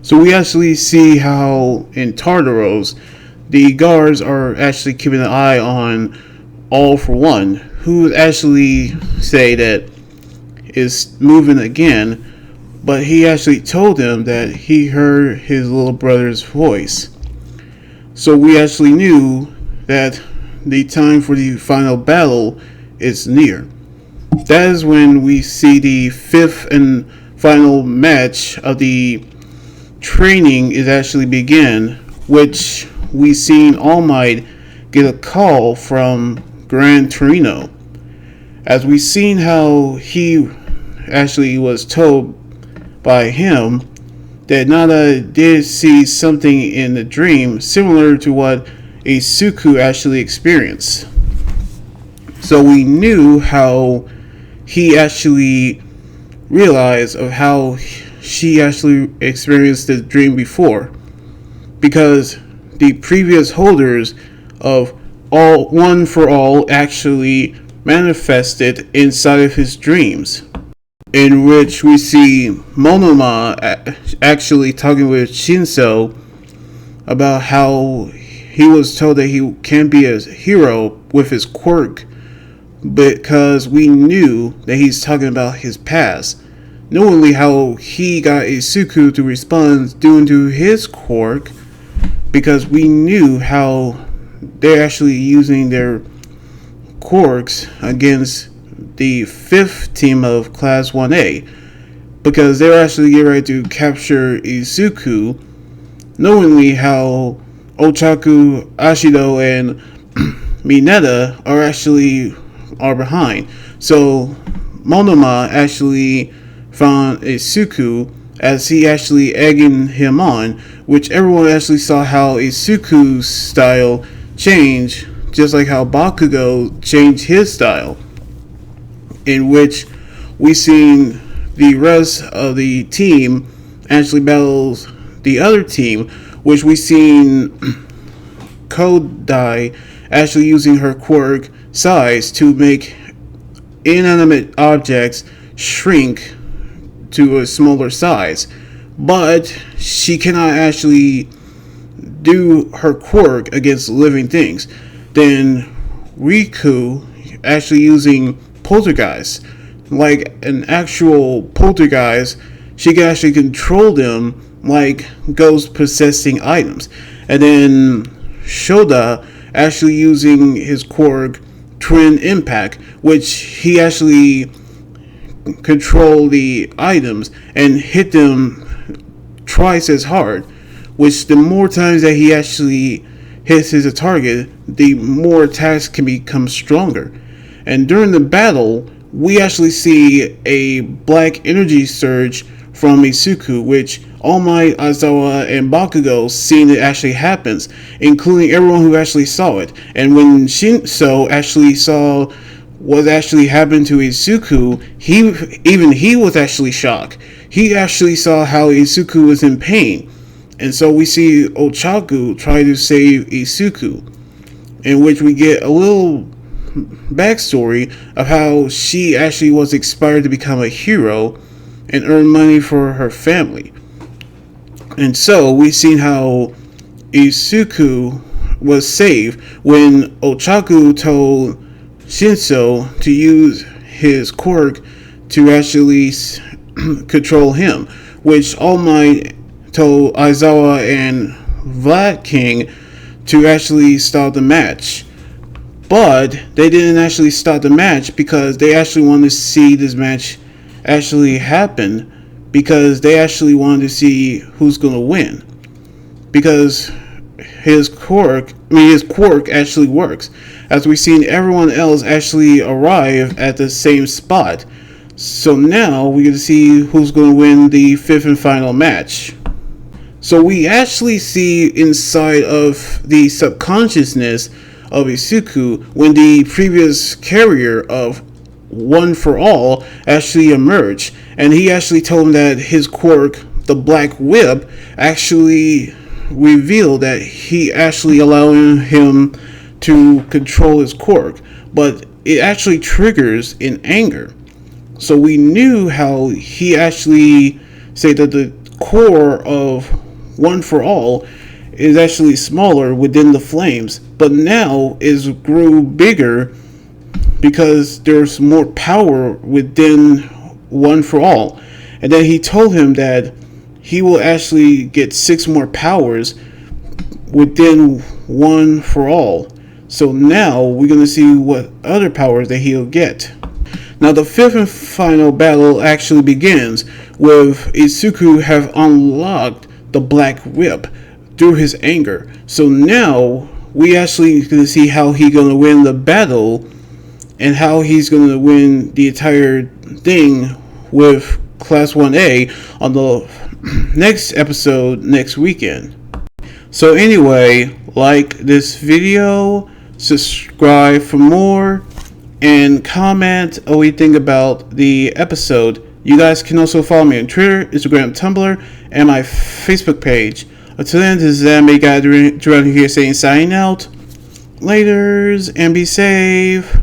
So we actually see how in Tartaros, the guards are actually keeping an eye on All for One, who actually say that is moving again, but he actually told him that he heard his little brother's voice. So we actually knew that the time for the final battle is near. That is when we see the fifth and final match of the training is actually begin, which we seen All Might get a call from Gran Torino. As we seen how he actually was told by him that Nada did see something in the dream similar to what Izuku actually experienced. So we knew how he actually realized of how she actually experienced the dream before, because the previous holders of All One for All actually manifested inside of his dreams, in which we see Monoma actually talking with Shinso about how he was told that he can't be a hero with his quirk, because we knew that he's talking about his past, knowingly how he got Izuku to respond due to his quirk, because we knew how they're actually using their quirks against the fifth team of Class 1A, because they're actually getting ready to capture Izuku, knowingly how Ochaku, Ashido, and Mineta are behind. So Monoma actually found Izuku as he actually egging him on, which everyone actually saw how Izuku's style changed, just like how Bakugo changed his style, in which we seen the rest of the team actually battles the other team, which we seen Kodai actually using her quirk size to make inanimate objects shrink to a smaller size, but she cannot actually do her quirk against living things. Then Riku actually using poltergeist, like an actual poltergeist, she can actually control them like ghosts possessing items. And then Shoda actually using his quirk Twin Impact, which he actually control the items and hit them twice as hard, which the more times that he actually hits his target, the more attacks can become stronger. And during the battle, we actually see a black energy surge from Izuku, which All Might, Aizawa, and Bakugo seen it actually happens, including everyone who actually saw it. And when Shinso actually saw what actually happened to Izuku, he was actually shocked. He actually saw how Izuku was in pain. And so we see Ochaku try to save Izuku, in which we get a little backstory of how she actually was inspired to become a hero and earn money for her family. And so we seen how Izuku was saved when Ochaku told Shinso to use his quirk to actually control him, which All Might told Aizawa and Vlad King to actually stop the match. But they didn't actually stop the match because they actually wanted to see this match actually happen, because they actually wanted to see who's going to win, because his quirk actually works, as we've seen everyone else actually arrive at the same spot. So now we get to see who's going to win the fifth and final match. So we actually see inside of the subconsciousness of Izuku when the previous carrier of One for All actually emerged, and he actually told him that his quirk, the Black Whip, actually revealed that he actually allowing him to control his quirk, but it actually triggers in anger. So we knew how he actually said that the core of One for All is actually smaller within the flames, but now is grew bigger because there's more power within One for All. And then he told him that he will actually get 6 more powers within One for All. So now we're going to see what other powers that he'll get. Now the 5th and final battle actually begins with Izuku have unlocked the Black Whip through his anger. So now we actually going to see how he's going to win the battle and how he's going to win the entire thing with Class 1A on the next episode next weekend. So anyway, like this video, subscribe for more, and comment what you think about the episode. You guys can also follow me on Twitter, Instagram, Tumblr, and my Facebook page. Until then, this is Anime Guy around here saying signing out. Laters, and be safe.